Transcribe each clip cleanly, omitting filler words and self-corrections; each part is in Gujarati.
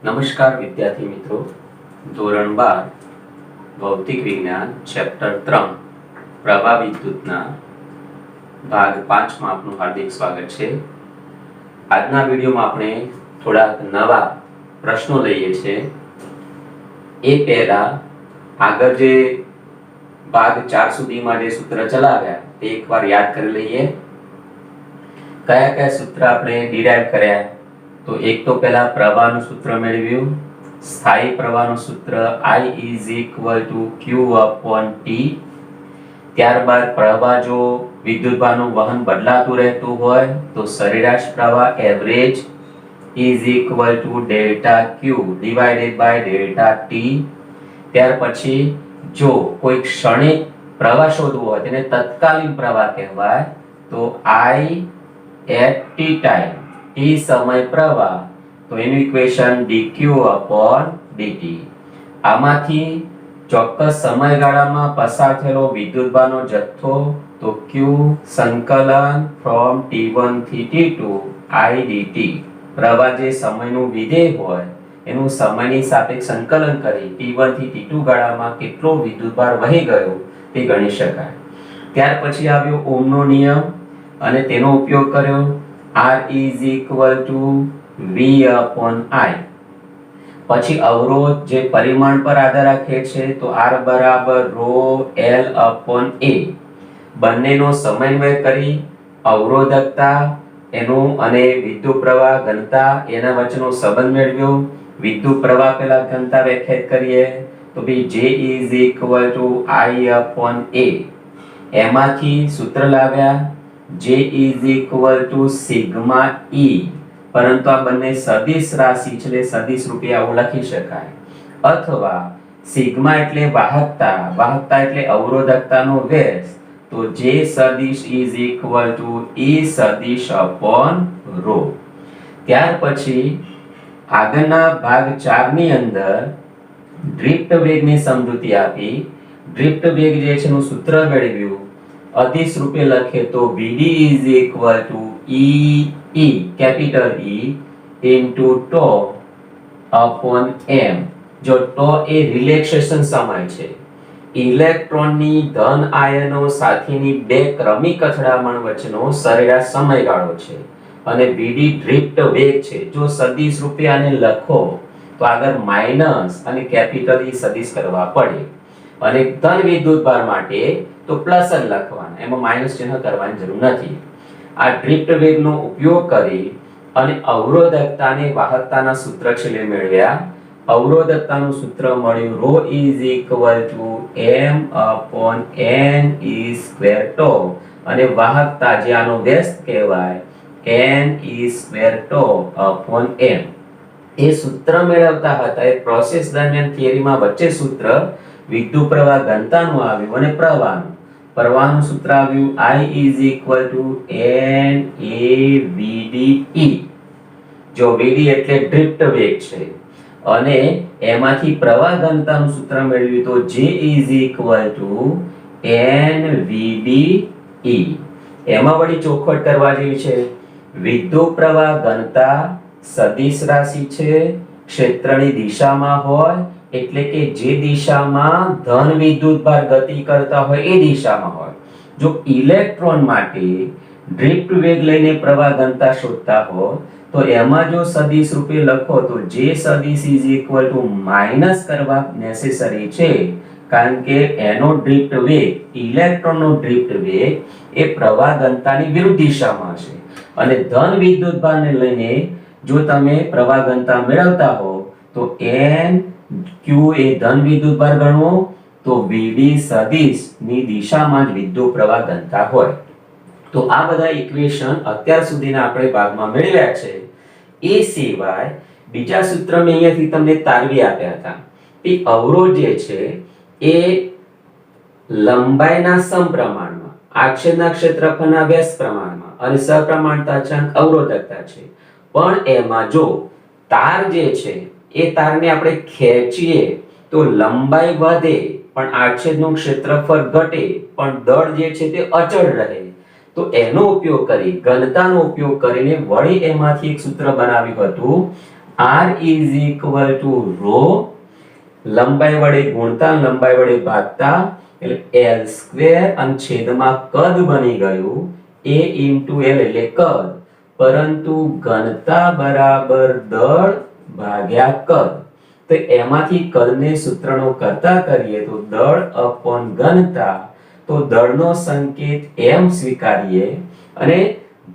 નમસ્કાર વિદ્યાર્થી મિત્રો, ધોરણ 12 ભૌતિક વિજ્ઞાન ચેપ્ટર 3 પ્રવાહ વિદ્યુતના ભાગ 5 માં આપનું હાર્દિક સ્વાગત છે। આજના વિડિયોમાં આપણે થોડા નવા પ્રશ્નો લઈએ છીએ। એ પહેલા આગળ જે ભાગ 4 સુધીમાં જે સૂત્ર ચલાવ્યા તે એકવાર યાદ કરી લઈએ। કયા કયા સૂત્ર આપણે ડિરાઇવ કર્યા? तो एक तो पहला प्रवाहનું सूत्र મેળવ્યું। સ્થાયી પ્રવાહનું सूत्र I = Q/T। ત્યારબાદ પ્રવાહ જો વિદ્યુતભારનું વહન બદલાતું રહેતું હોય તો સરેરાશ પ્રવાહ એવરેજ = ΔQ / ΔT। ત્યાર પછી જો કોઈ ક્ષણિક પ્રવાહ શોધવો હોય તેને તત્કાલીન પ્રવાહ કહેવાય તો I at t time t समय प्रवाह तो एनु इक्वेशन dq/dt। आमाथी ચોક્કસ સમયગાળામાં પસાર થયેલો વિદ્યુતભારનો જથ્થો તો q સંકલન from t1 થી t2 I dt। પ્રવાહ જે સમયનું વિધેય હોય એનું સમયની સાપેક્ષ સંકલન કરી t1 થી t2 ગાળામાં કેટલો વિદ્યુતભાર વહી ગયો તે ગણી શકાય। ત્યાર પછી આવ્યો ઓહમનો નિયમ અને તેનો ઉપયોગ કર્યો। R = V/I। પછી અવરોધ જે પરિમાણ પર આધાર રાખે છે તો R = ρL/A। બંનેનો સમન્વય કરી અવરોધકતા એનું અને વિદ્યુત પ્રવાહ ઘનતા એના વચ્ચેનો સંબંધ મેળવ્યો। વિદ્યુત પ્રવાહ પહેલા ઘનતા વ્યાખ્યાયિત કરીએ તો ભઈ J = I/A। એમાંથી સૂત્ર લાવ્યા J = સિગ્મા E। પરંતુ આ બંને સદિશ રાશિ છે એટલે સદિશ રૂપે આવું લખી શકાય। અથવા સિગ્મા એટલે વાહકતા, વાહકતા એટલે અવરોધકતાનો વ્યાસ તો J સદિશ = E સદિશ/ρ। ત્યાર પછી આગળના ભાગ 4 ની અંદર ડ્રિફ્ટ વેગની સમજૂતી આપી। ડ્રિફ્ટ વેગ જે છે એનું સૂત્ર મેળવ્યું। અદિશ રૂપે લખે તો Vd = E capital E into τ/m। જો τ એ રિલેક્સેશન સમય છે। ઇલેક્ટ્રોનની ધન આયનો સાથેની બે ક્રમિક અથડામણ વચ્ચેનો સરેરાશ સમયગાળો છે અને Vd ડ્રિફ્ટ વેગ છે। જો સદિશ રૂપે આને લખો તો આગળ માઈનસ અને કેપિટલ E સદિશ કરવા પડે અને ધન વિદ્યુતભાર માટે તો પ્લસ જ લખવાના, એમાં માઈનસ ચિહ્ન કરવાની જરૂર નથી। આ ડ્રિફ્ટ વેગનો ઉપયોગ કરી અને અવરોધકતાને વાહકતાના સૂત્ર છેલ્લે મેળવ્યા। અવરોધકતાનું સૂત્ર મળ્યું ρ = m/n² અને વાહકતા જે આનો વ્યસ્ત કહેવાય n(e²τ/m। એ સૂત્ર મેળવતા હતા એ પ્રોસેસ દરમિયાન થિયરીમાં વચ્ચે સૂત્ર વિદ્યુત પ્રવાહ ઘનતાનું આવ્યું અને પ્રવાહનું સૂત્ર આવ્યું I = NAVDE। જો Vd એટલે ડ્રિફ્ટ વેગ છે અને એમાંથી પ્રવાહ ઘનતાનું સૂત્ર મેળવ્યું તો J = NVDE। એમાં વળી ચોખવટ કરવા જેવી છે। વિદ્યુત પ્રવાહ ઘનતા સદિશ રાશિ છે, ક્ષેત્રની દિશામાં હોય એટલે કે જે દિશામાં ધન વિદ્યુતભાર ગતિ કરતા હોય એ દિશામાં હોય। જો ઇલેક્ટ્રોન માટે ડ્રિફ્ટ વેગ લઈને પ્રવાહ ઘનતા શોધતા હો તો એમાં જો સદિશ રૂપે લખો તો J સદિશ = માઈનસ કરવા નેસેસરી છે કારણ કે એનો ડ્રિફ્ટ વેગ, ઇલેક્ટ્રોનનો ડ્રિફ્ટ વેગ એ પ્રવાહ ઘનતાની વિરુદ્ધ દિશામાં છે અને ધન વિદ્યુતભારને લઈને જો તમે પ્રવાહ ઘનતા મેળવતા હો તો n q એ ધન વિદ્યુતભાર ગણવો તો Vd સદિશ ની દિશામાં જ વિદ્યુત પ્રવાહ ઘનતા હોય। તો આ બધા ઇક્વેશન અત્યાર સુધીના આપણે ભાગમાં મેળવ્યા છે। એ સિવાય બીજા સૂત્ર મેં અહીંયાથી તમને તારવી આપ્યા હતા કે અવરોધ જે છે એ લંબાઈના સમપ્રમાણમાં, આડછેદના ક્ષેત્રફળના વ્યસ્ત પ્રમાણમાં અને સપ્રમાણતા અચળાંક અવરોધકતા છે। પણ એમાં જો તાર જે છે એ તારને આપણે ખેંચીએ તો લંબાઈ વધે પણ આડછેદનું ક્ષેત્રફળ ઘટે પણ દળ જે છે તે અચળ રહે। તો એનો ઉપયોગ કરી ઘનતાનો ઉપયોગ કરીને વળી એમાંથી એક સૂત્ર બનાવ્યું હતું r is equal to rho લંબાઈ વડે ગુણતા લંબાઈ વડે ભાગતા એટલે l સ્ક્વેર અને છેદમાં કદ બની ગયું a into l એટલે કદ પરંતુ ઘનતા બરાબર દળ ભાગ્યા કદ તો એમાંથી કદને સૂત્રનો કરતા કરીએ તો દળ અપોન ઘનતા તો દળનો સંકેત m સ્વીકારીએ અને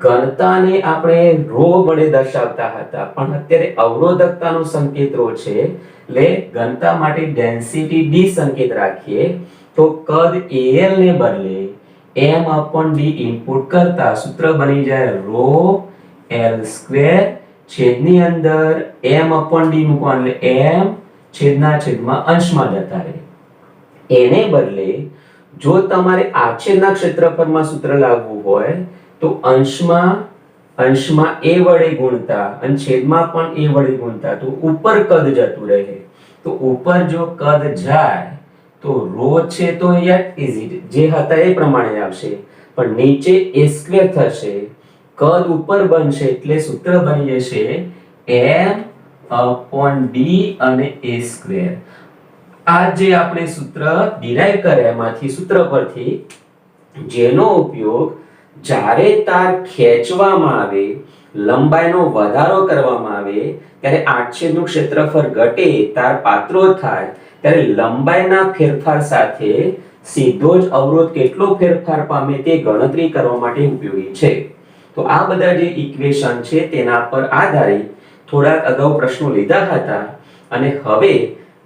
ઘનતાને આપણે રો વડે દર્શાવતા હતા પણ અત્યારે અવરોધકતાનો સંકેત રો છે એટલે ઘનતા માટે ડેન્સિટી d સંકેત રાખીએ તો કદ al ને બદલે m upon d ઇનપુટ કરતા સૂત્ર બની જાય રો l સ્ક્વેર છેદની અંદર m upon d મૂકવાનું એટલે m છેદના છેદમાં અંશમાં જતા રહે એને બદલે જો તમારે આછેદના ક્ષેત્રફળમાં સૂત્ર લાવવું હોય તો અંશમાં a વડે ગુણતા અને છેદમાં પણ a વડે ગુણતા તો ઉપર કદ જતું રહે તો ઉપર જો કદ જાય તો રો છે તો જે હતા એ પ્રમાણે આવશે પણ નીચે a સ્ક્વેર થશે કદ ઉપર બનશે એટલે સૂત્ર બની જશે m upon d અને a સ્ક્વેર આ જે આપણે સૂત્ર ડિરાઈવ કર્યા એમાંથી સૂત્ર પરથી જેનો ઉપયોગ જ્યારે તાર ખેંચવામાં આવે લંબાઈનો વધારો કરવામાં આવે ત્યારે આડછેદનું ક્ષેત્રફળ ઘટે તાર પાતળો થાય ત્યારે લંબાઈના ફેરફાર સાથે સીધો જ અવરોધ કેટલો ફેરફાર પામે તે ગણતરી કરવા માટે ઉપયોગી છે તો આ બધા જે ઇક્વેશન છે તેના પર આધારિત થોડાક અગાઉ પ્રશ્નો લીધા હતા અને હવે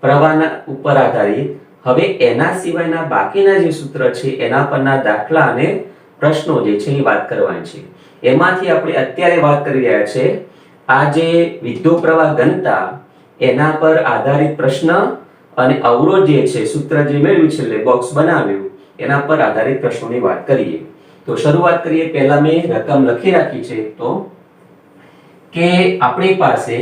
પ્રવાહના ઉપર આધારિત હવે એના સિવાયના બાકીના જે સૂત્ર છે એના પરના દાખલા અને પ્રશ્નો જે છે એ વાત કરવાની છે એમાંથી આપણે અત્યારે વાત કરી રહ્યા છે આ જે વિદ્યુત પ્રવાહ ઘનતા એના પર આધારિત પ્રશ્ન અને અવરોધ જે છે સૂત્ર જે મેળવ્યું છે એટલે બોક્સ બનાવ્યું એના પર આધારિત પ્રશ્નોની વાત કરીએ તો શરૂઆત કરીએ પહેલા મેં રકમ લખી રાખી છે તો કે આપણી પાસે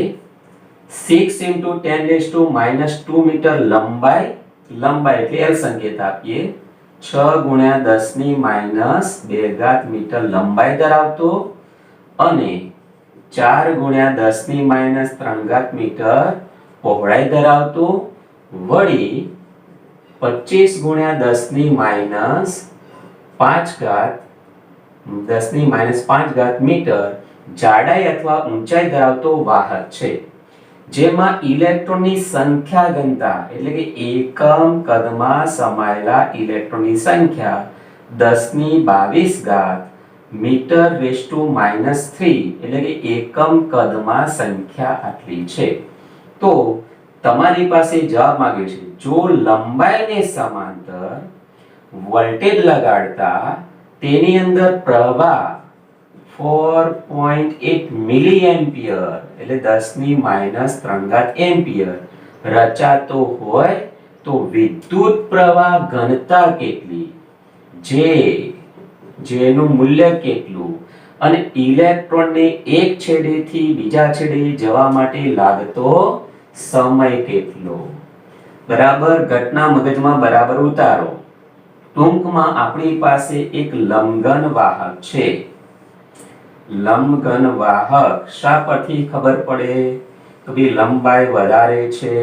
6 into 10 raised to -2 મીટર લંબાઈ એટલે L સંકેત આપીએ 6 ગુણ્યા 10 ની -2 ઘાત મીટર લંબાઈ ધરાવતો અને 4 ગુણ્યા 10 ની -3 ઘાત મીટર પહોળાઈ ધરાવતો વળી 25 ગુણ્યા 10 ની -5 ઘાત 10 ની -5 ઘાત મીટર જાડાઈ અથવા ઊંચાઈ ધરાવતો વાહક છે જેમાં ઇલેક્ટ્રોનની સંખ્યા ઘનતા એટલે કે એકમ કદમાં સમાયેલા ઇલેક્ટ્રોનની સંખ્યા 10 ની 22 ઘાત મીટર રેઝ ટુ -3 એટલે કે એકમ કદમાં સંખ્યા આટલી છે તો તમારી પાસે જવાબ માંગ્યો છે જો લંબાઈને સમાંતર વોલ્ટેજ લગાડતા તેની અંદર પ્રવાહ 4.8 મિલી એમ્પિયર એટલે 10 ની -3 ઘાત એમ્પિયર રચાતો હોય તો વિદ્યુત પ્રવાહ ઘનતા કેટલી જેનું મૂલ્ય કેટલું અને ઇલેક્ટ્રોનને એક છેડેથી બીજા છેડે જવા માટે લાગતો સમય કેટલો બરાબર ઘટના મગજમાં બરાબર ઉતારો ટૂંકમાં આપણી પાસે એક લંબઘન વાહક છે લંબઘન વાહક શા પરથી ખબર પડે તો ભઈ લંબાઈ વધારે છે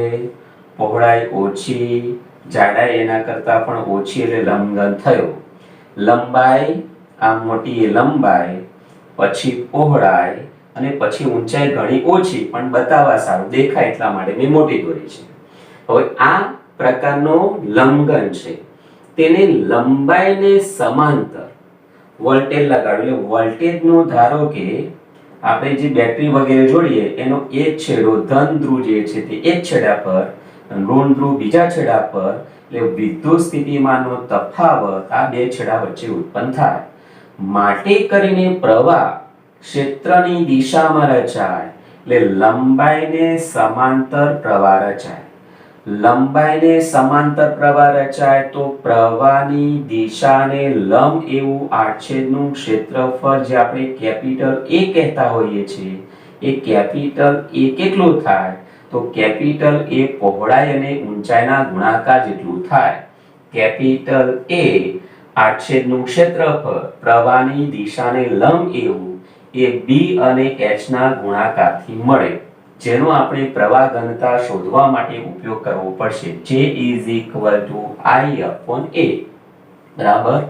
પહોળાઈ ઓછી જાડાઈ એના કરતા પણ ઓછી એટલે લંબઘન થયો લંબાઈ આ મોટી લંબાઈ પછી પહોળાઈ અને પછી ઊંચાઈ ઘણી ઓછી પણ બતાવવા સારું દેખાય એટલા માટે મેં મોટી દોરી છે હવે આ પ્રકારનો લંબઘન છે તેને લંબાઈને સમાંતર વોલ્ટેજ લગાડો એટલે વોલ્ટેજનો ધારો કે આપણે જે બેટરી વગેરે જોડીએ એનો એક છેડો ધન ધ્રુવ જે છે તે એક છેડા પર અને ઋણ ધ્રુવ બીજા છેડા પર એટલે વિદ્યુત સ્થિતિમાનનો તફાવત આ બે છેડા વચ્ચે ઉત્પન્ન થાય માટે કરીને પ્રવાહ ક્ષેત્રની દિશામાં રચાય એટલે લંબાઈને સમાંતર પ્રવાહ રચાય લંબાઈને સમાંતર પ્રવાહ રચાય તો પ્રવાહની દિશાને લંબ એવું આડછેદનું ક્ષેત્રફળ જે આપણે કેપિટલ A કહેતા હોઈએ છીએ એ કેપિટલ A કેટલું થાય તો કેપિટલ A પહોળાઈ અને ઊંચાઈના ગુણાકાર જેટલું થાય કેપિટલ A આડછેદનું ક્ષેત્રફળ પ્રવાહની દિશાને લંબ એવું એ B અને H ના ગુણાકારથી મળે જેનો આપણે પ્રવાહ ઘનતા શોધવા માટે ઉપયોગ કરવો પડશે. J is equal to I upon A. બરાબર.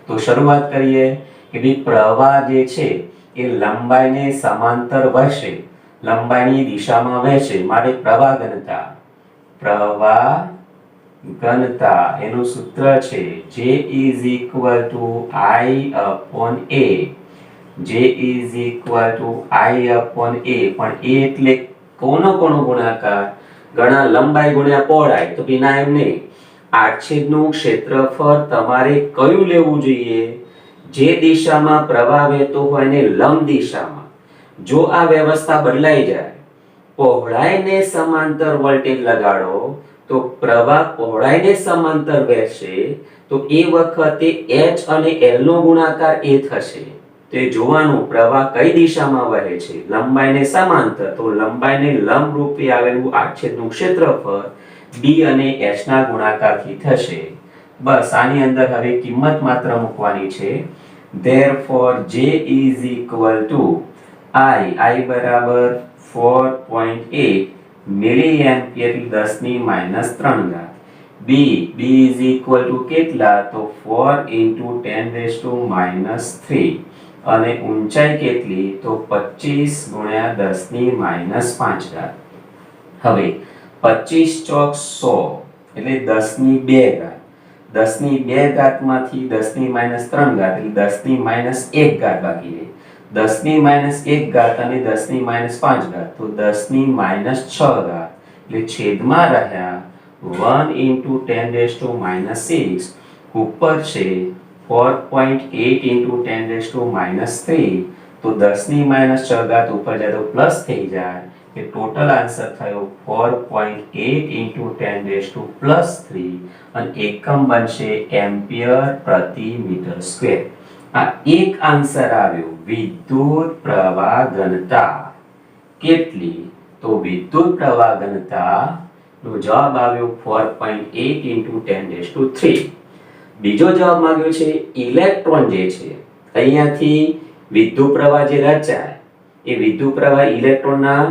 તો શરૂઆત કરીએ કે ભાઈ પ્રવાહ જે છે એ લંબાઈને સમાંતર વહેશે, લંબાઈની દિશામાં વહેશે, માટે પ્રવાહ ઘનતા એનું સૂત્ર છે J is equal to I upon A. J is equal to I upon A. પણ A એટલે કોનો ગુણાકાર? ગણા લંબાઈ ગુણ્યા પહોળાઈ. તો વિના એમ નહીં, આડછેદનું ક્ષેત્રફળ તમારે કયું લેવું જોઈએ? જે દિશામાં પ્રવાહ વહેતો હોય ને લંબ દિશામાં. જો આ વ્યવસ્થા બદલાઈ જાય, પહોળાઈને સમાંતર વોલ્ટેજ લગાડો તો પ્રવાહ પહોળાઈને સમાંતર વહેશે, તો એ વખતે H અને L નો ગુણાકાર A થશે. તે જોવાનું પ્રવાહ કઈ દિશામાં વહે છે, લંબાઈને સમાંતર, તો લંબાઈને લંબ રૂપે આવેલું આડછેદનું ક્ષેત્રફળ B અને H ના ગુણાકારથી થશે. બસ આની અંદર હવે કિંમત માત્ર મૂકવાની છે. therefore J is equal to I બરાબર 4.8 મિલી એમ્પિયર 10 ની -3 ઘાત. B is equal to કેટલા? તો 4 into 10 raised to -3 અને ઊંચાઈ કેટલી? તો 25 ગુણ્યા 10 ની -5 ઘાત. હવે 25 ચોક 100 એટલે 10 ની 2 ઘાત. 10 ની 2 ઘાતમાંથી 10 ની -3 ઘાત એટલે 10 ની -1 ઘાત બાકી રહે. 10 ની -1 ઘાત અને 10 ની -5 ઘાત, તો 10 ની -6 ઘાત એટલે છેદમાં રહ્યા 1 into 10 raised to -6 ઉપર છે 4.8 into 10 raised to -3, તો 10 ની -6 ઘાત ઉપર જાય તો પ્લસ થઈ જાય કે ટોટલ આન્સર થયો 4.8 into 10 raised to +3 અને એકમ બનશે એમ્પિયર પ્રતિ મીટર સ્ક્વેર. આ એક આન્સર આવ્યો. વિદ્યુત પ્રવાહ ઘનતા કેટલી? તો વિદ્યુત પ્રવાહ ઘનતા નો જવાબ આવ્યો 4.8 into 10 raised to 3. બીજો જવાબ માંગ્યો છે ઇલેક્ટ્રોન જે છે, અહીંયાથી વિદ્યુત પ્રવાહ જે રચાય એ વિદ્યુત પ્રવાહ ઇલેક્ટ્રોનના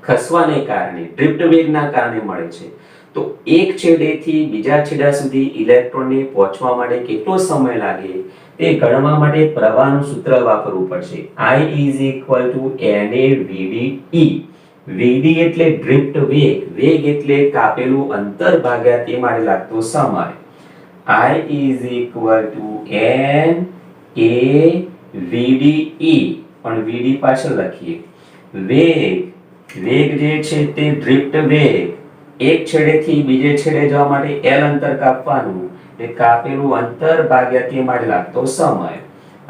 ખસવાને કારણે, ડ્રિફ્ટ વેગના કારણે મળે છે. તો એક છેડેથી બીજા છેડા સુધી ઇલેક્ટ્રોનને પહોંચવા માટે કેટલો સમય લાગે તે ગણવા માટે પ્રવાહનું સૂત્ર વાપરવું પડશે. I is equal to NAVDE. VD એટલે ડ્રિફ્ટ વેગ, વેગ એટલે કાપેલું અંતર ભાગ્યા તે માટે લાગતો સમય. I is equal to NAVDE, પણ VD પાછળ લખીએ. વેગ જે છે તે ડ્રિફ્ટ વેગ, એક છેડેથી બીજે છેડે જવા માટે L અંતર કાપવાનું, એ કાપેલું અંતર ભાગ્યા તે માટે લાગતો સમય.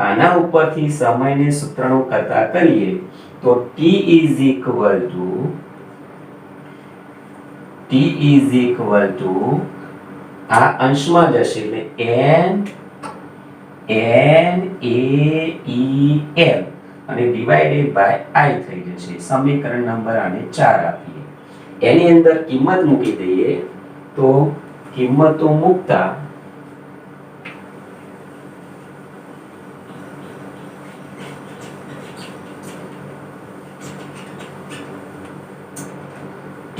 આના ઉપરથી સમયને સૂત્રનો કરતા કરીએ તો T is equal to આ અંશમાં જશે એટલે NaEL અને ડિવાઇડેડ બાય I થઈ જશે. સમીકરણ નંબર આને 4 આપીએ. એની અંદર કિંમત મૂકી દઈએ તો કિંમતો મૂકતા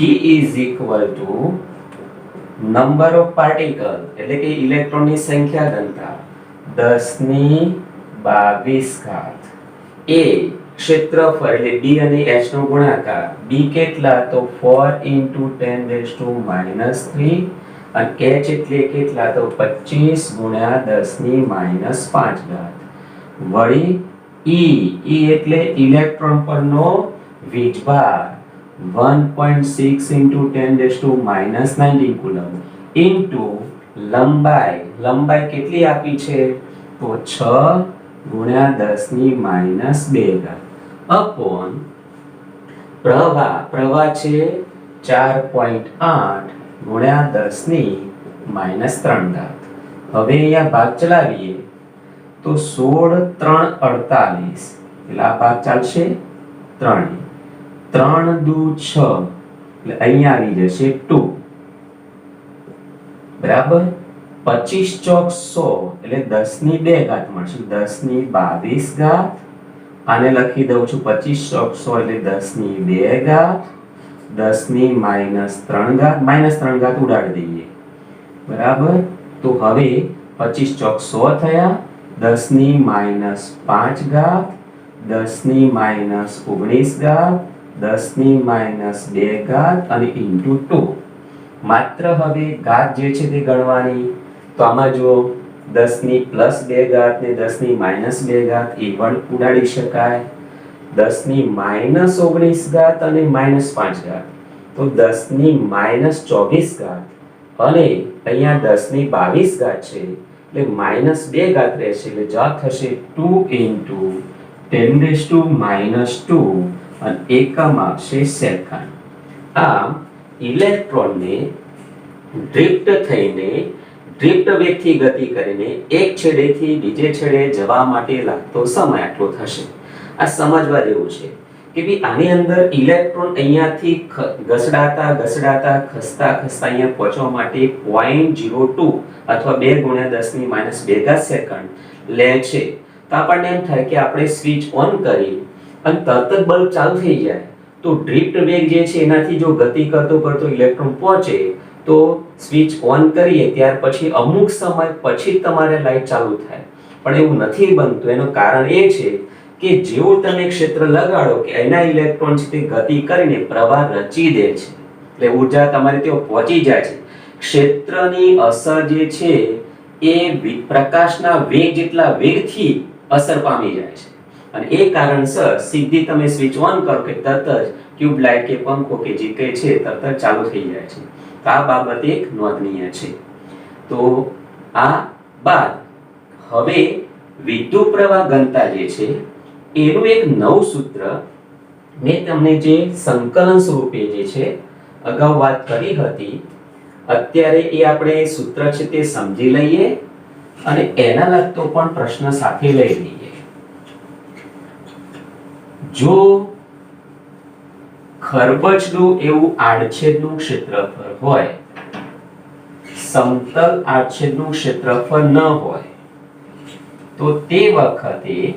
T is equal to number of particle એટલે કે ઇલેક્ટ્રોનની સંખ્યા ઘનતા 10 ની 22 ઘાત. A ક્ષેત્રફળ એટલે B અને H નો ગુણાકાર. B કેટલા? તો 4 into 10 raised to -3 અને H એટલે કેટલા? તો 25 ગુણ્યા 10 ની -5 ઘાત. વળી E એટલે ઇલેક્ટ્રોન પરનો વીજભાર 1.6 into 10 raised to -19 coulomb into લંબાઈ કેટલી આપી છે? તો 6 ગુણ્યા 10 ની -2 ઘાત અપોન પ્રવાહ છે 4.8 ગુણ્યા 10 ની -3 ઘાત. હવે અહીંયા ભાગ ચલાવીએ તો 16 3 48 એટલે આ ભાગ ચાલશે 3 3 દુ 6 એટલે અહીંયા આવી જશે 2 બરાબર. 25 ચોક 100 એટલે 10 ની 2 ઘાત મળશે, 10 ની 22 ઘાત આને લખી દઉં છું 25 ચોક 100 એટલે 10 ની 2 ઘાત 10 ની -3 ઘાત -3 ઘાત ઉડાડી દઈએ બરાબર તો હવે 25 ચોક 100 થયા 10 ની -5 ઘાત 10 ની -19 ઘાત 10 ની -2 ઘાત અને ઇન્ટુ 2 માત્ર હવે ઘાત જે છે તે ગણવાની તો આમાં જો 10 ની +2 ઘાત ને 10 ની -2 ઘાત એ પણ ઉડાડી શકાય 10 ની -19 ઘાત અને -5 ઘાત તો 10 ની -24 ઘાત અને અહીંયા 10 ની 22 ઘાત છે એટલે -2 ઘાત રહેશે એટલે જવાબ થશે 2 * 10⁻² અને એકમ આવશે સેકન્ડ આમ ઇલેક્ટ્રોનને ડ્રિફ્ટ થઈને ડ્રિફ્ટ વેગથી ગતિ કરીને એક છેડેથી બીજે છેડે જવા માટે લાગતો સમય આટલો થશે આ સમજવા જેવું છે કે ભઈ આની અંદર ઇલેક્ટ્રોન અહીંયાથી ઘસડાતા ખસતા અહીંયા પહોંચવા માટે 0.02 અથવા 2 × 10 ની -2 સેકન્ડ લે છે તો આપણને એમ થાય કે આપણે સ્વિચ ઓન કરી અને તરત જ બલ્બ ચાલુ થઈ જાય તો ડ્રિફ્ટ વેગ જે છે એનાથી જો ગતિ કરતો ઇલેક્ટ્રોન પહોંચે તો સ્વિચ ઓન કરીએ ત્યાર પછી અમુક સમય પછી તમારે લાઈટ ચાલુ થાય પણ એવું નથી બનતું એનું કારણ એ છે કે જેવું તમે ક્ષેત્ર લગાડો કે એના ઇલેક્ટ્રોન છે તે ગતિ કરીને પ્રવાહ રચી દે છે એટલે ઊર્જા તમારી ત્યાં પહોંચી જાય છે ક્ષેત્રની અસર જે છે એ પ્રકાશના વેગ જેટલા વેગથી અસર પામી જાય છે અને એ કારણસર સીધી તમે સ્વિચ ઓન કરો કે તરત જ ટ્યુબ લાઇટ કે પંખો કે જે કંઈ છે તરત જ ચાલુ થઈ જાય છે તો આ બાબત એક નોંધનીય છે તો આ બાદ હવે વિદ્યુત પ્રવાહ ઘનતા જે છે એનું એક નવું સૂત્ર મેં તમને જે સંકલન સ્વરૂપે જે છે અગાઉ વાત કરી હતી અત્યારે એ આપણે સૂત્ર છે તે સમજી લઈએ અને એના લગતો પણ પ્રશ્ન સાથે લઈ લઈએ જો ખરબચડું એવું આડછેદનું ક્ષેત્રફળ હોય સમતલ આડછેદનું ક્ષેત્રફળ ન હોય તો તે વખતે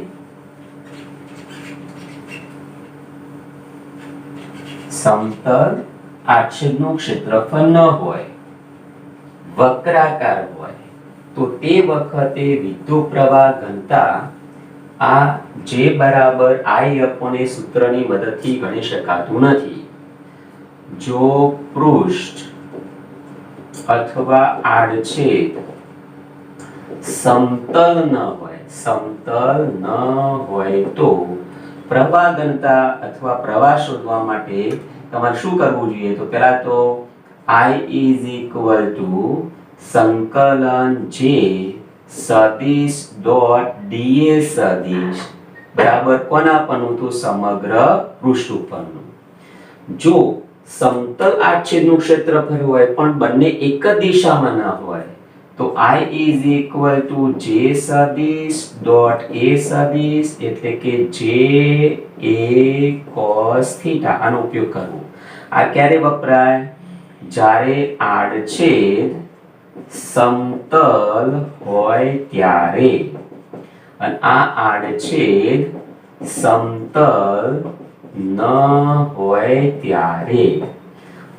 સમતલ આડછેદનું ક્ષેત્રફળ ન હોય વક્રાકાર હોય તો તે વખતે વિદ્યુત પ્રવાહ ઘનતા આ J બરાબર I/A સૂત્રની મદદથી ગણી શકાતું નથી જો પૃષ્ઠ અથવા આડછેદ સમતલ ન હોય તો પ્રવાહ ઘનતા અથવા પ્રવાહ શોધવા માટે તમારે શું કરવું જોઈએ તો પહેલા તો I સંકલન J સદિશ ડોટ dA સદિશ બરાબર કોના પરનું તો સમગ્ર પૃષ્ઠ ઉપરનું જો સમતલ આડછેદનું ક્ષેત્રફળ હોય પણ બંને એક જ દિશામાં ન હોય તો I J સદિશ ડોટ A સદિશ એટલે કે JA cos θ આનો ઉપયોગ કરવો આ ક્યારે વપરાય જ્યારે આડછેદ સમતલ હોય ત્યારે અને આ આડછેદ સમતલ ન હોય ત્યારે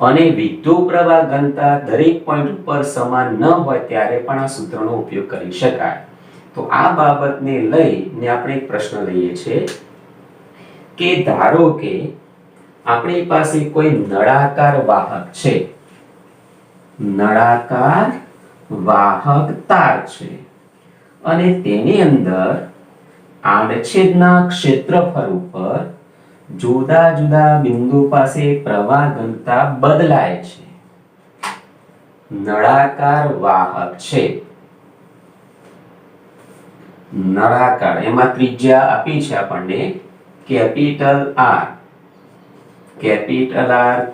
અને વિદ્યુત પ્રવાહ ઘનતા દરેક પોઈન્ટ ઉપર સમાન ન હોય ત્યારે પણ આ સૂત્રનો ઉપયોગ કરી શકાય તો આ બાબતને લઈને આપણે એક પ્રશ્ન લઈએ છીએ કે ધારો કે આપણી પાસે કોઈ નળાકાર વાહક છે નળાકાર વાહક તાર છે અને તેની અંદર આડછેદના ક્ષેત્રફળ ઉપર જુદા જુદા બિંદુ પાસે પ્રવાહ ઘનતા બદલાય છે નળાકાર વાહક છે નળાકાર એમાં ત્રિજ્યા આપી છે આપણને કેપિટલ R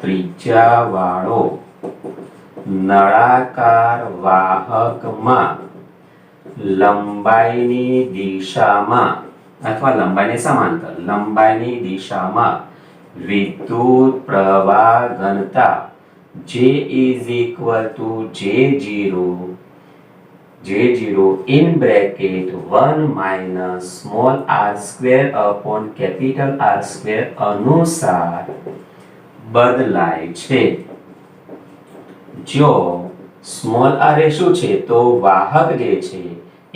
ત્રિજ્યા વાળો નળાકાર વાહકમાં લંબાઈની દિશામાં અથવા લંબાઈને સમાંતર લંબાઈની દિશામાં વિદ્યુત પ્રવાહ ઘનતા J J0 J0 in bracket 1 minus small r square upon capital R square અનુસાર બદલાય છે. જો સ્મોલ r એ શું છે તો વાહક જે છે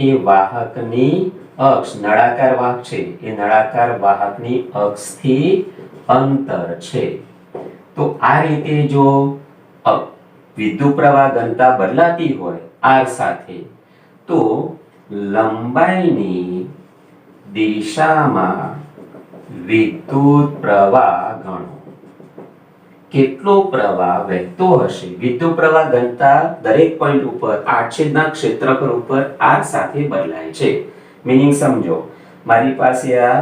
એ વાહકની અક્ષ નળાકાર વાહક છે એ નળાકાર વાહકની અક્ષથી અંતર છે. તો આ રીતે જો વિદ્યુત પ્રવાહ ઘનતા બદલાતી હોય r સાથે તો લંબાઈની દિશામાં વિદ્યુત પ્રવાહ ગણો. કેટલો પ્રવાહ વહેતો હશે? વિદ્યુત પ્રવાહ ઘનતા દરેક પોઈન્ટ ઉપર આડછેદના ક્ષેત્રફળ ઉપર r સાથે બદલાય છે. મીનિંગ સમજો, મારી પાસે આ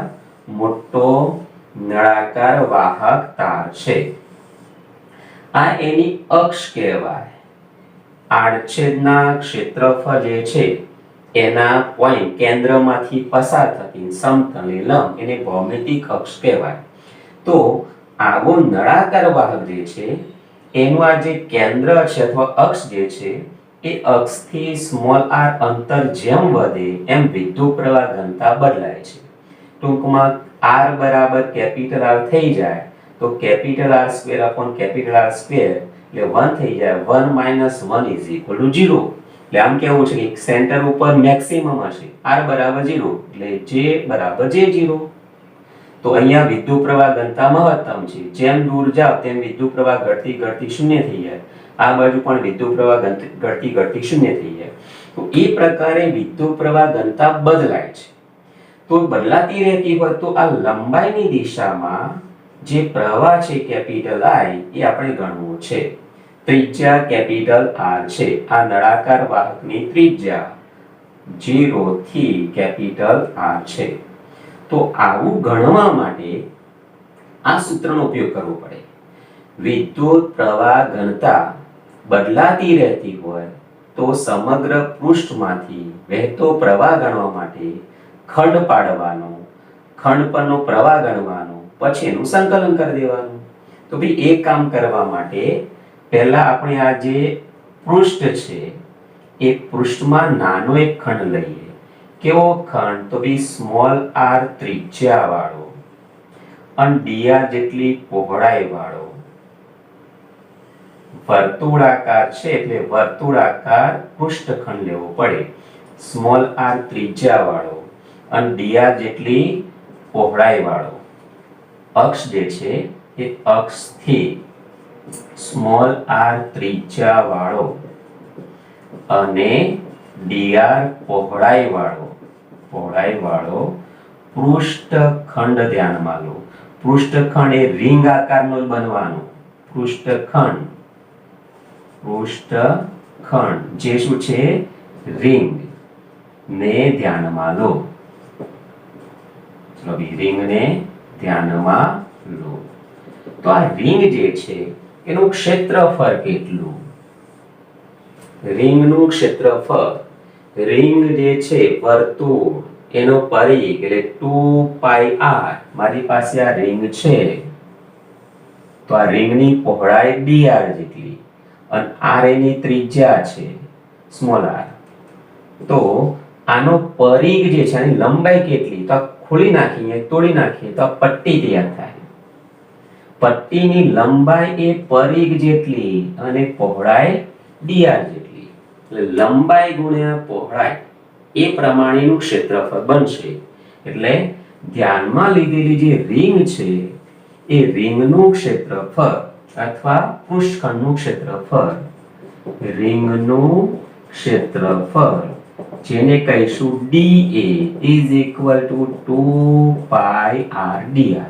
મોટો નળાકાર વાહક તાર છે. આ એની અક્ષ કહેવાય. આડછેદના ક્ષેત્રફળ જે છે એના પોઈન્ટ કેન્દ્રમાંથી પસાર થતી સમતલે લંબ એને ભૌમિતિક અક્ષ કહેવાય. તો આવો નળાકાર વાહક જે છે એનું આ જે કેન્દ્ર છે અથવા અક્ષ જે છે એ અક્ષથી સ્મોલ r અંતર જેમ વધે એમ વિદ્યુત પ્રવાહ ઘનતા બદલાય છે. ટૂંકમાં r બરાબર કેપિટલ R થઈ જાય તો capital R square upon capital R square એટલે 1 થઈ જાય. 1 minus 1 is equal to 0. એટલે આમ કેવું છે કે સેન્ટર ઉપર મેક્સિમમ હશે r બરાબર 0 એટલે j બરાબર j0. તો અહીંયા વિદ્યુત પ્રવાહ ઘનતા મહત્તમ છે. જેમ દૂર જાવ તેમ વિદ્યુત પ્રવાહ ઘટતી ઘટતી શૂન્ય થઈ જાય. આ બાજુ પણ વિદ્યુત પ્રવાહ ઘટતી ઘટતી શૂન્ય થઈ જાય. તો એ પ્રકારે વિદ્યુત પ્રવાહ ઘનતા બદલાય છે. તો બદલાતી રહેતી હોય તો આ લંબાઈની દિશામાં જે પ્રવાહ છે કેપિટલ I એ આપણે ગણવું છે. ત્રિજ્યા કેપિટલ R છે. આ નળાકાર વાહકની ત્રિજ્યા 0 થી કેપિટલ R છે. તો આવું ગણવા માટે આ સૂત્રનો ઉપયોગ કરવો પડે. વિદ્યુત પ્રવાહ ઘનતા બદલાતી રહેતી હોય તો સમગ્ર પૃષ્ઠમાંથી વહેતો પ્રવાહ ગણવા માટે ખંડ પાડવાનો, ખંડ પરનો પ્રવાહ ગણવાનો, પછી એનું સંકલન કરી દેવાનું. તો ભાઈ એક કામ કરવા માટે પહેલા આપણે આ જે પૃષ્ઠ છે એ પૃષ્ઠમાં નાનો એક ખંડ લઈએ. કેવો ખંડ? તો ભાઈ સ્મોલ r ત્રિજ્યા વાળો અને dr જેટલી પહોળાઈ વાળો વર્તુળાકાર છે એટલે વર્તુળાકાર પૃષ્ઠખંડ લેવો પડે. સ્મોલ r ત્રિજ્યા વાળો અને dr જેટલી પહોળાઈ વાળો અક્ષ જે છે એ અક્ષથી સ્મોલ r ત્રિજ્યા વાળો અને dr પહોળાઈ વાળો પૃષ્ઠખંડ ધ્યાનમાં લો. પૃષ્ઠખંડ એ રિંગ આકારનો બનવાનો. પૃષ્ઠખંડ જે શું છે રિંગ ને ધ્યાનમાં લો. ચલો રિંગ ને ધ્યાનમાં લો. તો આ રિંગ જે છે એનું ક્ષેત્રફળ કેટલું? રિંગનું ક્ષેત્રફળ, રિંગ જે છે વર્તુળ એનો પરિઘ એટલે 2πr. મારી પાસે આ રિંગ છે તો આ રિંગની પહોળાઈ dr જેટલી અને r એની ત્રિજ્યા છે સ્મોલ r. તો આનો પરિઘ જે છે આની લંબાઈ કેટલી? તો ખોલી નાખીએ, તોડી નાખીએ તો પટ્ટી તૈયાર થાય. પટ્ટીની લંબાઈ એ પરિઘ જેટલી અને પહોળાઈ dr જેટલી. એટલે લંબાઈ ગુણ્યા પહોળાઈ એ પ્રમાણેનું ક્ષેત્રફળ બનશે. એટલે ધ્યાનમાં લીધેલી જે રિંગ છે એ રિંગનું ક્ષેત્રફળ અથવા પૃષ્ઠખંડનું ક્ષેત્રફળ, રિંગનું ક્ષેત્રફળ જેને કહીશું dA is equal to 2πr dr.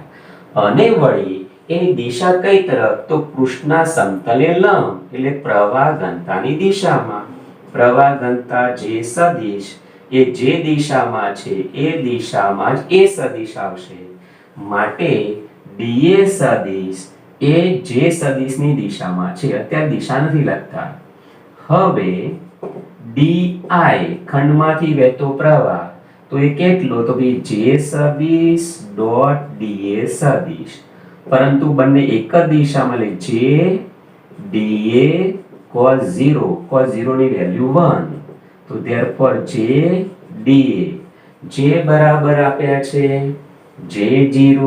અને વળી એની દિશા કઈ તરફ? તો પૃષ્ઠના સમતલે લંબ એટલે પ્રવાહ ઘનતાની દિશામાં. પ્રવાહ ઘનતા જે સદિશ એ જે દિશામાં છે એ દિશામાં જ એ સદિશ આવશે. માટે dA સદિશ એ જે સદિશની દિશામાં છે. અત્યારે દિશા નથી લખતા. હવે di ખંડમાંથી વહેતો પ્રવાહ તો એ કેટલો? તો ભાઈ j સદિશ ડોટ dA સદિશ. પરંતુ બંને એક જ દિશામાં લે j dA cos 0 ની વેલ્યુ 1. તો તો therefore JDA J બરાબર આપ્યા છે J0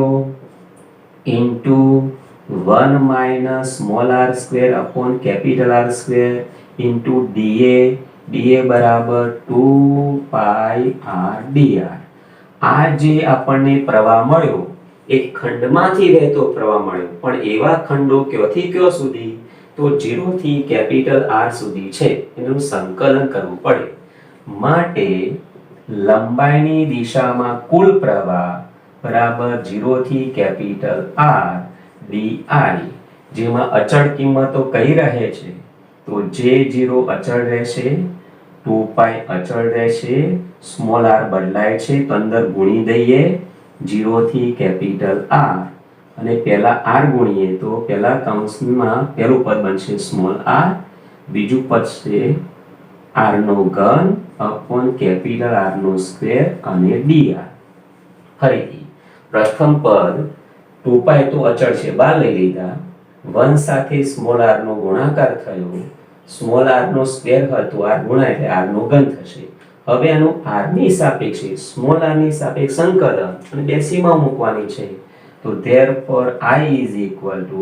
into 1 minus small r square upon capital R square into DA બરાબર 2 pi r dr. આ જે આપણને પ્રવાહ મળ્યો એક ખંડમાંથી વહેતો પ્રવાહ મળ્યો, પણ એવા ખંડો ક્યાંથી ક્યાં સુધી? તો 0 થી કેપિટલ R સુધી છે, એનું સંકલન કરવું પડે. માટે લંબાઈની દિશામાં કુલ પ્રવાહ બરાબર 0 થી કેપિટલ R di, જેમાં અચળ કિંમતો કઈ રહે છે? તો J0 અચળ રહેશે, 2 પાઈ અચળ રહેશે, સ્મોલ r બદલાય છે તો અંદર ગુણી દઈએ 0 થી કેપિટલ R, અને પહેલા r ગુણીએ તો પહેલા કૌંસમાં પહેલું પદ બનશે સ્મોલ r, બીજું પદ છે r નો ઘન અપોન કેપિટલ R નો સ્ક્વેર અને dr. ફરીથી પ્રથમ પદ 2 પાઈ તો અચળ છે, બહાર લઈ લીધા, 1 સાથે સ્મોલ r નો ગુણાકાર થયો, સ્મોલ r નો સ્ક્વેર હતો, r ગુણાય એટલે r નો ઘન થશે. હવે આનું r ની સાપેક્ષે સ્મોલ r ની સાપેક્ષે સંકલન અને બે સીમા મૂકવાની છે. તો therefore I is equal to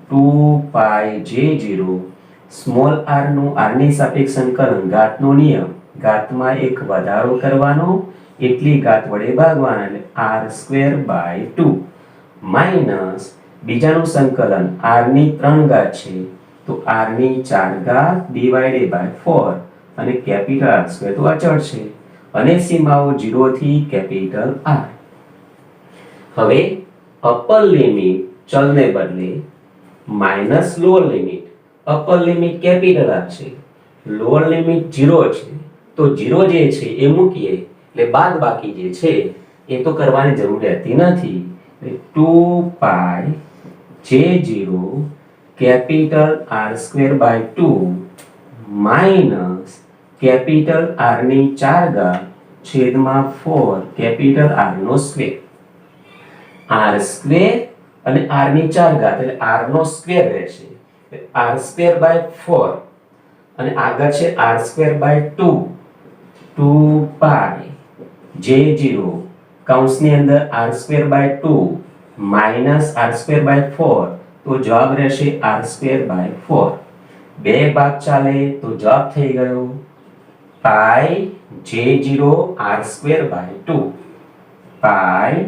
2 pi J0 small r નું r ની સાપેક્ષ સંકલન, ઘાતનો નિયમ, ઘાતમાં એક વધારો કરવાનો, એટલી ઘાત વડે ભાગવાના એટલે r સ્ક્વેર બાય 2 માઈનસ બીજાનું સંકલન r ની 3 ઘાત છે તો r ની 4 ઘાત ડિવાઇડેડ બાય 4, અને કેપિટલ R સ્ક્વેર તો અચળ છે, અને સીમાઓ 0 થી કેપિટલ R. હવે અપર લિમિટ ચલને બદલે minus lower limit, upper limit capital R છે, લોઅર લિમિટ 0 છે, તો 0 જે છે એ મૂકીએ એટલે બાદ બાકી જે છે એ તો કરવાની જરૂર રહેતી નથી. 2 pi J0 capital R square by 2 minus capital R ની 4 ઘાત છેદમાં 4 કેપિટલ R નો સ્ક્વેર. R સ્ક્વેર અને R ની 4 ઘાત એટલે R નો સ્ક્વેર રહેશે, R સ્ક્વેર બાય 4, અને આગળ છે R square by 2, 2 pi J0 કૌંસની અંદર R square by 2 minus R square by 4, તો જવાબ રહેશે R સ્ક્વેર બાય 4. બે ભાગ ચાલે તો જવાબ થઈ ગયો pi J0 R square by 2, pi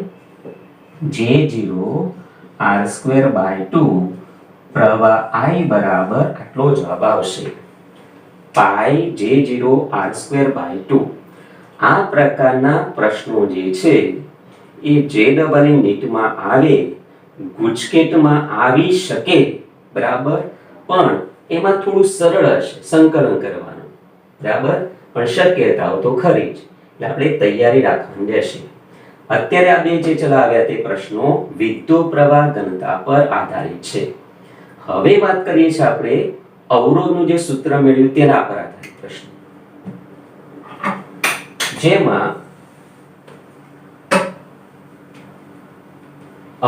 J0 R square by 2, પ્રવાહ I બરાબર આટલો જવાબ આવશે, પાઈ J0 R સ્ક્વેર બાય 2. આ પ્રકારના પ્રશ્નો જે છે એ JEE નીટમાં આવે, ગુજકેટમાં આવી શકે, બરાબર, પણ એમાં થોડું સરળ હશે સંકલન કરવાનું, બરાબર, પણ શક્યતાઓ તો ખરી જ, એટલે આપણે તૈયારી રાખવાની રહેશે. અત્યારે આ બે જે ચલાવ્યા તે પ્રશ્નો વિદ્યુત પ્રવાહ ઘનતા પર આધારિત છે. હવે વાત કરીએ છીએ આપણે અવરોધનું જે સૂત્ર મેળવ્યું તેના પર આધારિત પ્રશ્ન, જેમાં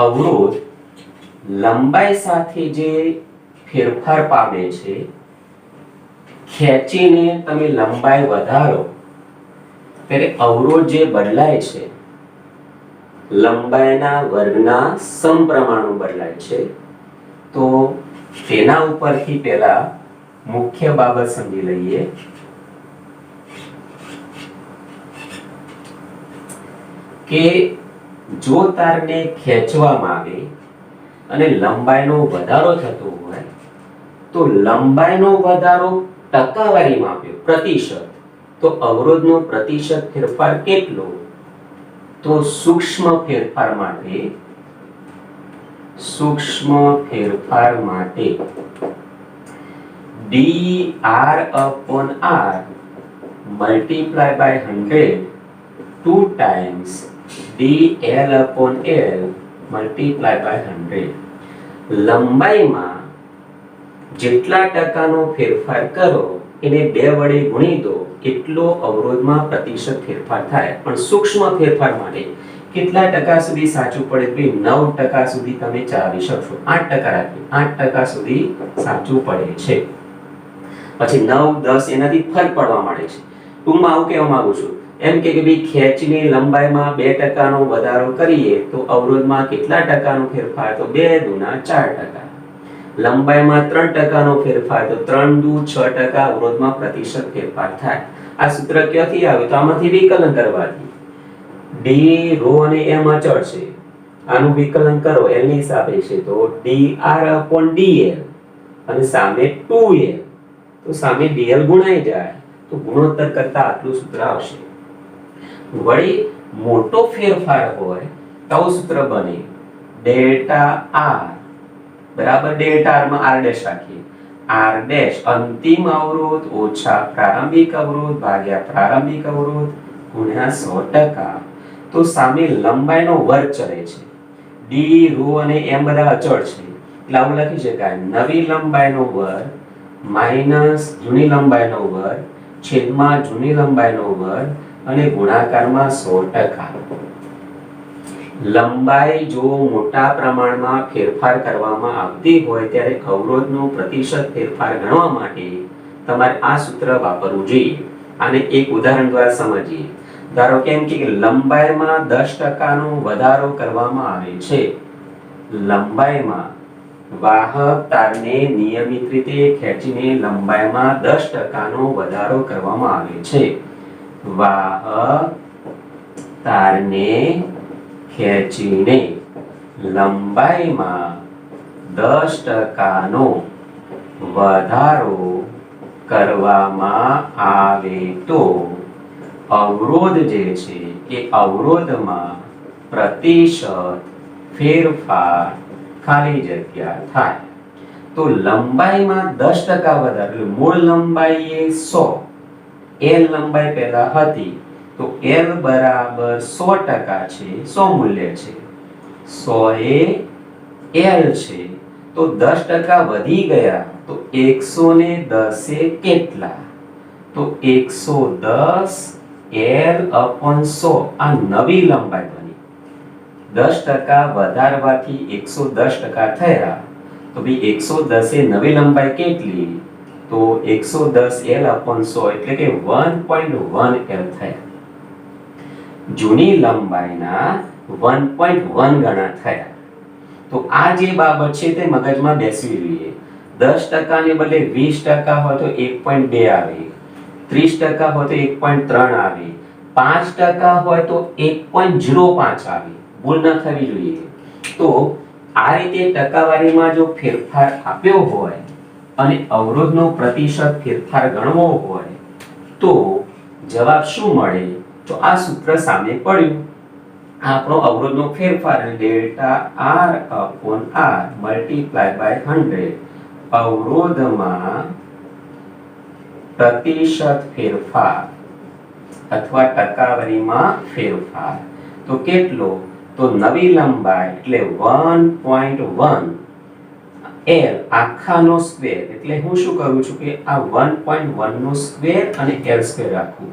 અવરોધ લંબાઈ સાથે જે ફેરફાર પામે છે, ખેંચીને તમે લંબાઈ વધારો ત્યારે અવરોધ જે બદલાય છે લંબાઈના વર્ગના સમપ્રમાણમાં બદલાય છે. તો તેના ઉપરથી પહેલા મુખ્ય બાબત સમજી લઈએ કે જો તારને ખેંચવામાં આવે અને લંબાઈનો વધારો થતો હોય તો લંબાઈનો વધારો ટકાવારીમાં આપ્યો પ્રતિશત, તો અવરોધનો પ્રતિશત ફેરફાર કેટલો? તો સૂક્ષ્મ ફેરફાર માટે dr/r multiply by 100 2 times dl/l multiply by 100. લંબાઈમાં જેટલા ટકાનો ફેરફાર કરો એને 2 વડે ગુણી દો એટલો અવરોધમાં પ્રતિશત ફેરફાર થાય. પણ સૂક્ષ્મ ફેરફાર માટે કેટલા ટકા સુધી સાચું પડે? તો 9% સુધી તમે ચલાવી શકશો. 8% રાખી 8% સુધી સાચું પડે છે. પછી 9, 10 એનાથી ફરક પડવા માંડે છે. ટૂંકમાં આવું કહેવા માંગુ છું એમ કે ભાઈ ખેંચની લંબાઈમાં 2% નો વધારો કરીએ તો અવરોધમાં કેટલા ટકાનો ફેરફાર? તો 2 દુના 4%. લંબાઈમાં 3% નો ફેરફાર તો 3 દુ 6% અવરોધમાં પ્રતિશત ફેરફાર થાય. આ સૂત્ર ક્યાંથી આવ્યું? તો આમાંથી વિકલન કરવાથી. d ρ અને m અચળ છે, આનું વિકલન કરો l ની સાપેક્ષે તો dr/dl અને સામે 2l, તો સામે dl ગુણાઈ જાય તો ગુણોત્તર કરતા આટલું સૂત્ર આવશે. વળી મોટો ફેરફાર હોય તો સૂત્ર બને ડેલ્ટા r બરાબર ડેલ્ટા r માં r ડેશ રાખીએ, r ડેશ અંતિમ અવરોધ ઓછા પ્રારંભિક અવરોધ ભાગ્યા પ્રારંભિક અવરોધ ગુણ્યા 100%. તો સામે લંબાઈનો વર્ગ ચલે છે, d ρ અને m બધા અચળ છે એટલે આવું લખી શકાય નવી લંબાઈનો વર્ગ માઈનસ જૂની લંબાઈનો વર્ગ છેદમાં જૂની લંબાઈનો વર્ગ અને ગુણાકારમાં 100%. લંબાઈ જો મોટા પ્રમાણમાં ફેરફાર કરવામાં આવતી હોય ત્યારે અવરોધનો પ્રતિશત ફેરફાર ગણવા માટે તમારે આ સૂત્ર વાપરવું જોઈએ. આને એક ઉદાહરણ દ્વારા સમજીએ. ધારો કે એમ કે લંબાઈમાં 10% નો વધારો કરવામાં આવે છે. લંબાઈમાં વાહક તારને નિયમિત રીતે ખેંચીને લંબાઈમાં 10% નો વધારો કરવામાં આવે છે. વાહક તારને ખેંચીને લંબાઈમાં 10% નો વધારો કરવામાં આવે તો અવરોધ જે છે એ અવરોધમાં પ્રતિશત ફેરફાર ખાલી જગ્યા થાય. તો લંબાઈમાં 10% વધારો એટલે મૂળ લંબાઈ એ 100, l લંબાઈ પહેલા હતી તો l બરાબર 100% છે, 100 મૂલ્ય છે, 100 એ l છે તો 10% વધી ગયા તો 110 એ કેટલા? તો 110 l/100 આ નવી લંબાઈ બની. 10% વધારવાથી 110% થયા તો ભાઈ 110 એ નવી લંબાઈ કેટલી? તો 110 l/100 એટલે કે 1.1 l થયા. જૂની લંબાઈના 1.1 ગણા થયા. તો આ જે બાબત છે તે મગજમાં બેસવી જોઈએ. 10% ને બદલે 20% હોય તો 1.2 આવે, 30% હોય તો 1.3 આવે, 5% હોય તો 1.05 આવે. ભૂલ ન થવી જોઈએ. તો આ રીતે ટકાવારીમાં જો ફેરફાર આપ્યો હોય અને અવરોધનો પ્રતિશત ફેરફાર ગણવો હોય તો જવાબ શું મળે? તો આ સૂત્ર સામે પડ્યું. આપણો અવરોધનો ફેરફાર ડેલ્ટા r/r મલ્ટીપ્લાય બાય 100 અવરોધમાં પ્રતિશત ફેરફાર અથવા ટકાવારીમાં ફેરફાર તો કેટલો? તો નવી લંબાઈ એટલે 1.1 l આખાનો સ્ક્વેર એટલે હું શું કરું છું કે આ 1.1 નો સ્ક્વેર અને l સ્ક્વેર રાખું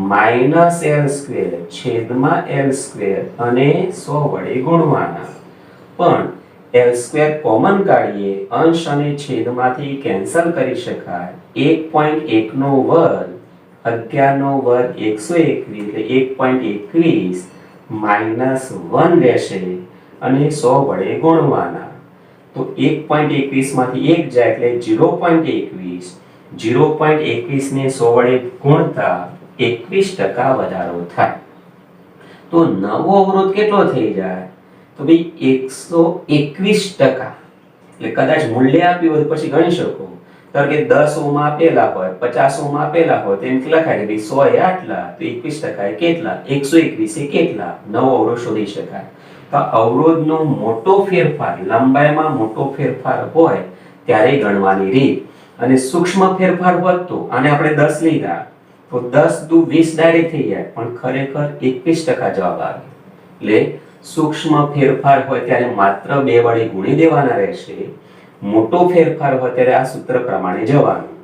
માઈનસ l સ્ક્વેર છેદમાં l સ્ક્વેર અને 100 વડે ગુણવાના. પણ l સ્ક્વેર કોમન કાઢીએ અંશ અને છેદમાંથી કેન્સલ કરી શકાય. 1.1 નો વર્ગ 11 નો વર્ગ 121 એટલે 1.21 માઈનસ 1 રહેશે અને 100 વડે ગુણવાના. તો 1.21 માંથી 1 જાય એટલે 0.21, 0.21 ને 100 વડે ગુણતા 21% વધારો થાય. તો નવો અવરોધ કેટલો થઈ જાય? તો ભાઈ 121%. એટલે કદાચ મૂલ્ય આપ્યું હોય પછી ગણી શકો. ધારો કે 10 ઓહ્મ આપેલા હોય, 50 ઓહ્મ આપેલા હોય તો એમ લખાય કે ભાઈ 100 એ આટલા તો 21% એ કેટલા? 121 એ કેટલા? નવો અવરોધ શોધી શકાય. તો અવરોધનો મોટો ફેરફાર લંબાઈમાં મોટો ફેરફાર હોય ત્યારે ગણવાની રીત. અને સૂક્ષ્મ ફેરફાર હોય તો આને આપણે 10 લીધા તો 10 દુ 20 ડાયરેક્ટ થઈ જાય પણ ખરેખર 21% જવાબ આવે. એટલે સૂક્ષ્મ ફેરફાર હોય ત્યારે માત્ર 2 વડે ગુણી દેવાના રહેશે. મોટો ફેરફાર હોય ત્યારે આ સૂત્ર પ્રમાણે જવાનું.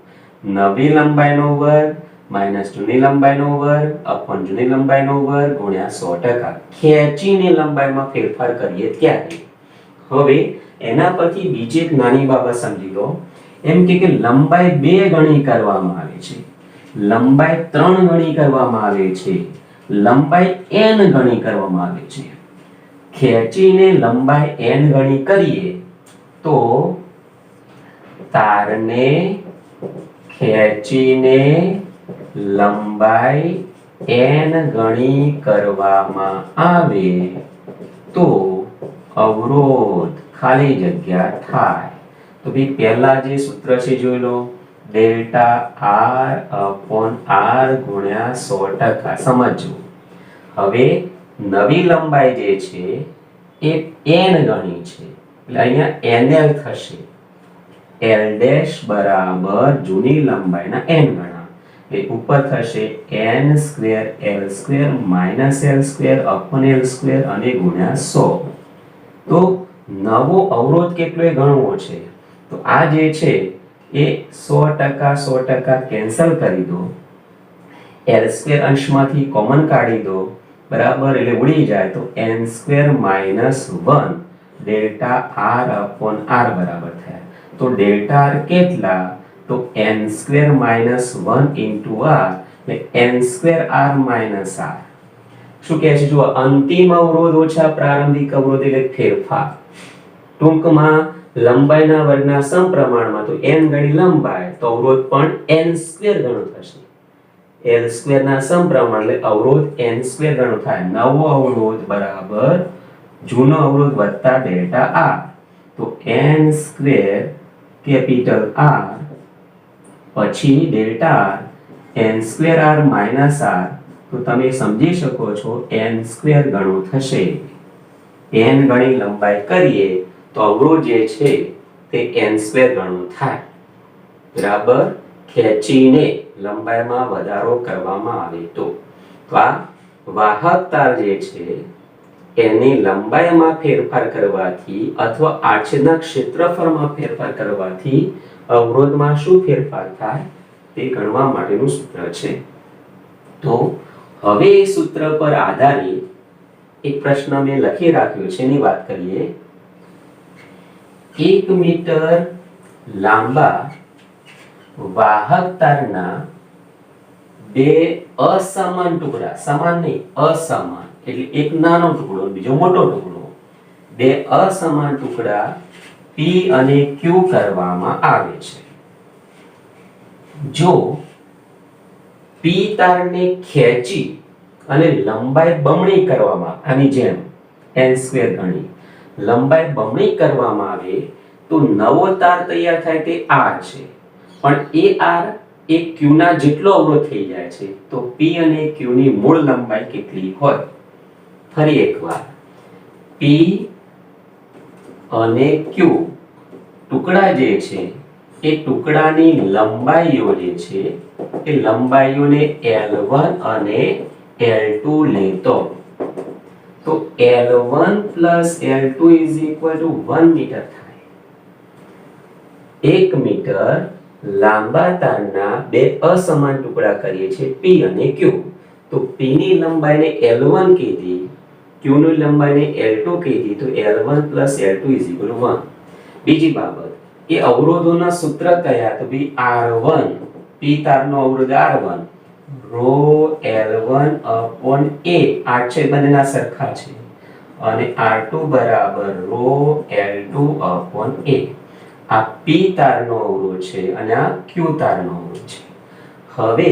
નવી લંબાઈનો વર્ગ માઈનસ જૂની લંબાઈનો વર્ગ અપન જૂની લંબાઈનો વર્ગ ગુણ્યા 100%. ખેંચીને લંબાઈમાં ફેરફાર કરીએ ત્યારે. હવે એના પરથી બીજી એક નાની બાબત સમજી લો. એમ કે લંબાઈ 2 ગણી કરવામાં આવે છે. લંબાઈ 3 ગણી કરવામાં આવે છે, લંબાઈ n ગણી કરવામાં આવે છે. ખેંચીને લંબાઈ n ગણી કરીએ તો તારને ખેંચીને લંબાઈ n ગણી કરવામાં આવે તો અવરોધ ખાલી જગ્યા થાય. તો ભાઈ પહેલા જે સૂત્ર છે જોઈ લો, ડેલ્ટા r અપોન r ગુણ્યા 100%. સમજો હવે નવી લંબાઈ જે છે એ n ગણી છે એટલે અહીંયા nl થશે. l ડેશ બરાબર જૂની લંબાઈના n ગણા એટલે ઉપર થશે n square l square minus l square upon l square અને ગુણ્યા 100. તો નવો અવરોધ કેટલો ગણવો છે? તો આ જે છે એ 100% કેન્સલ કરી દો, l સ્ક્વેર અંશમાંથી કોમન કાઢી દો, બરાબર, એટલે ઉડી જાય તો n square minus 1 delta r upon r બરાબર થયા. તો ડેલ્ટા r કેટલા? તો n square minus 1 into r એટલે n square r minus r. શું કહે છે? જો અંતિમ અવરોધ ઓછા પ્રારંભિક અવરોધ એટલે ફેરફાર. ટૂંકમાં લંબાઈના વર્ગના સમપ્રમાણમાં તો n ગણી લંબાઈ તો અવરોધ પણ n સ્ક્વેર ગણો થશે. l સ્ક્વેર ના સમપ્રમાણ એટલે અવરોધ n સ્ક્વેર ગણો થાય. નવો અવરોધ બરાબર જૂનો અવરોધ વત્તા ડેલ્ટા r. તો n સ્ક્વેર કેપિટલ R પછી delta r n square r minus r. તો તમે સમજી શકો છો n સ્ક્વેર ગણો થશે. n ગણી લંબાઈ કરીએ તો અવરોધ જે છે તે n સ્ક્વેર ગણો થાય. બરાબર, ખેંચીને લંબાઈમાં વધારો કરવામાં આવે તો આ વાહક તાર જે છે એની લંબાઈમાં ફેરફાર કરવાથી અથવા આડછેદના ક્ષેત્રફળમાં ફેરફાર કરવાથી અવરોધમાં શું ફેરફાર થાય તે ગણવા માટેનું સૂત્ર છે. તો હવે એ સૂત્ર પર આધારિત એક પ્રશ્ન મેં લખી રાખ્યો છે, એની વાત કરીએ. 1 મીટર લાંબા વાહક તારના બે અસમાન ટુકડા, સમાન નહીં અસમાન એટલે એક નાનો ટુકડો બીજો મોટો ટુકડો, બે અસમાન ટુકડા p અને q કરવામાં આવે છે. જો p તારને ખેંચી અને લંબાઈ બમણી કરવામાં, આની જેમ n સ્ક્વેર ગણી લંબાઈ બમણી કરવામાં આવે તો નવો તાર તૈયાર થાય તે r છે. પણ એ r એ q ના જેટલો અવરોધ થઈ જાય છે. તો p અને q ની મૂળ લંબાઈ કેટલી હોય? ફરી એકવાર, p અને q ટુકડા જે છે એ ટુકડાની લંબાઈઓ જે છે એ લંબાઈઓને L1 અને L2 લેતો તો L1 plus L2 is equal to 1 metre થાય. 1 મીટર લાંબા તારના બે અસમાન ટુકડા કરીએ છીએ p અને q. તો p ની લંબાઈને L1 કીધી, q ની લંબાઈને L2 કીધી, તો L1 plus L2 is equal to 1. બીજી બાબત, એ અવરોધોના સૂત્ર કયા? તો ભઈ R1, p તારનો અવરોધ R1 rho L1 upon a, આછેદ બંનેના સરખા છે, અને R2 બરાબર rho L2 upon a. આ p તારનો અવરોધ છે અને આ q તારનો અવરોધ છે. હવે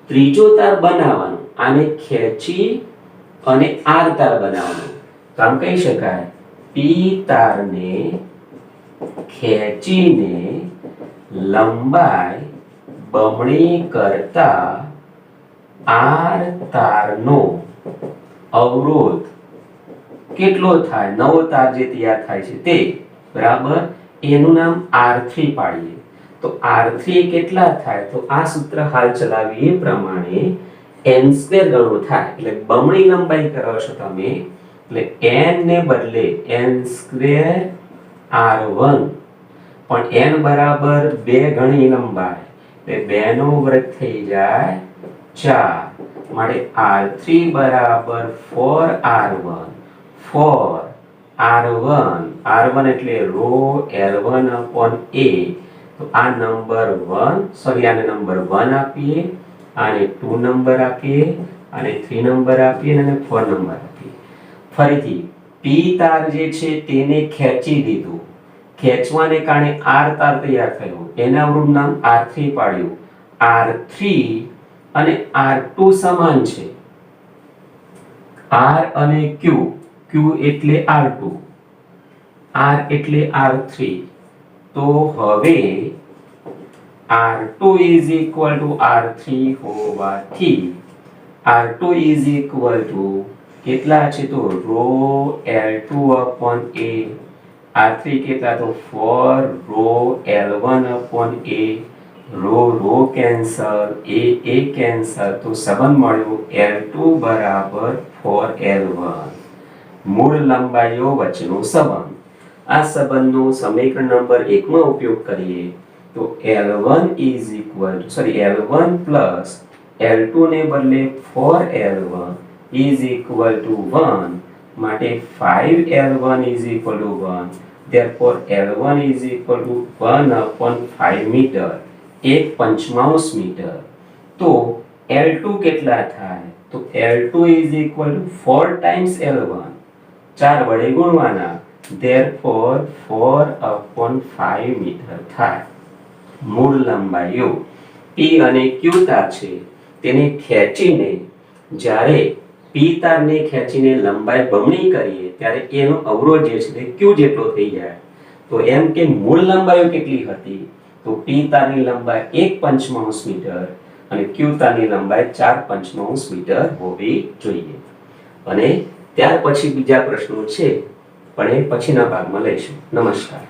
ત્રીજો તાર બનાવવાનો, આને ખેંચી અને r તાર બનાવવાનો. તો આમ કહી શકાય p તારને ખેંચીને લંબાઈ બમણી કરતા r તારનો અવરોધ કેટલો થાય? નવો તાર જે તૈયાર થાય છે તે, બરાબર, એનું નામ R3 પાડીએ. તો R3 કેટલા થાય? તો આ સૂત્ર હાલ ચલાવીએ એ પ્રમાણે n સ્ક્વેર ગણો થાય. એટલે બમણી લંબાઈ કરો છો તમે, એટલે n ને બદલે n સ્ક્વેર R1, પણ n બરાબર 2 ગણી લંબાઈ એટલે 2 નો વર્ગ થઈ જાય 4. માટે R3 બરાબર 4R1, 4R1 એટલે rho L1 upon a. તો આ નંબર 1, સોરી આને નંબર 1 આપીએ આને 2 નંબર આપીએ, અને 3 નંબર આપીએ અને 4 નંબર આપીએ. ફરીથી p તાર જે છે તેને ખેંચી દીધું. ખેંચવાને કારણે r તાર તૈયાર થયો. એના અવરું નામ r3 પાડ્યું. r3 અને r2 સમાન છે. r અને q, q એટલે r2, r એટલે r3. તો હવે r2 is equal to r3 હોવાથી r2 is equal to કેટલા છે તો rho L2 upon A, r3 કેટલા તો 4 rho L1 upon A, rho cancel, A cancel, તો સંબંધ મળ્યો L2 બરાબર 4L1. મૂળ લંબાઈઓ વચ્ચેનો સંબંધ. આ સંબંધનો સમીકરણ નંબર 1 માં ઉપયોગ કરીએ તો L1 plus L2 ને બદલે 4L1 is equal to 1, માટે 5L1 is equal to 1. therefore L1 is equal to 1 upon 5 meter, 1/5 metre. તો L2 કેટલા થાય તો L2 is equal to 4 times L1, 4 વડે ગુણવાના, therefore 4 upon 5 મીટર થાય. મૂળ લંબાઈઓ P અને Q તાર છે તેને ખેંચીને, જ્યારે P તારને ખેંચીને લંબાઈ બમણી કરીએ ત્યારે એનો અવરોધ જે છે તે Q જેટલો થઈ જાય. તો એમ કે મૂળ લંબાઈઓ કેટલી હતી તો P તારની લંબાઈ 1/5 મીટર અને Q તારની લંબાઈ 4/5 મીટર હોવી જોઈએ. અને ત્યાર પછી બીજા પ્રશ્નો છે, પણ એ પછીના ભાગમાં લઈશું. નમસ્કાર.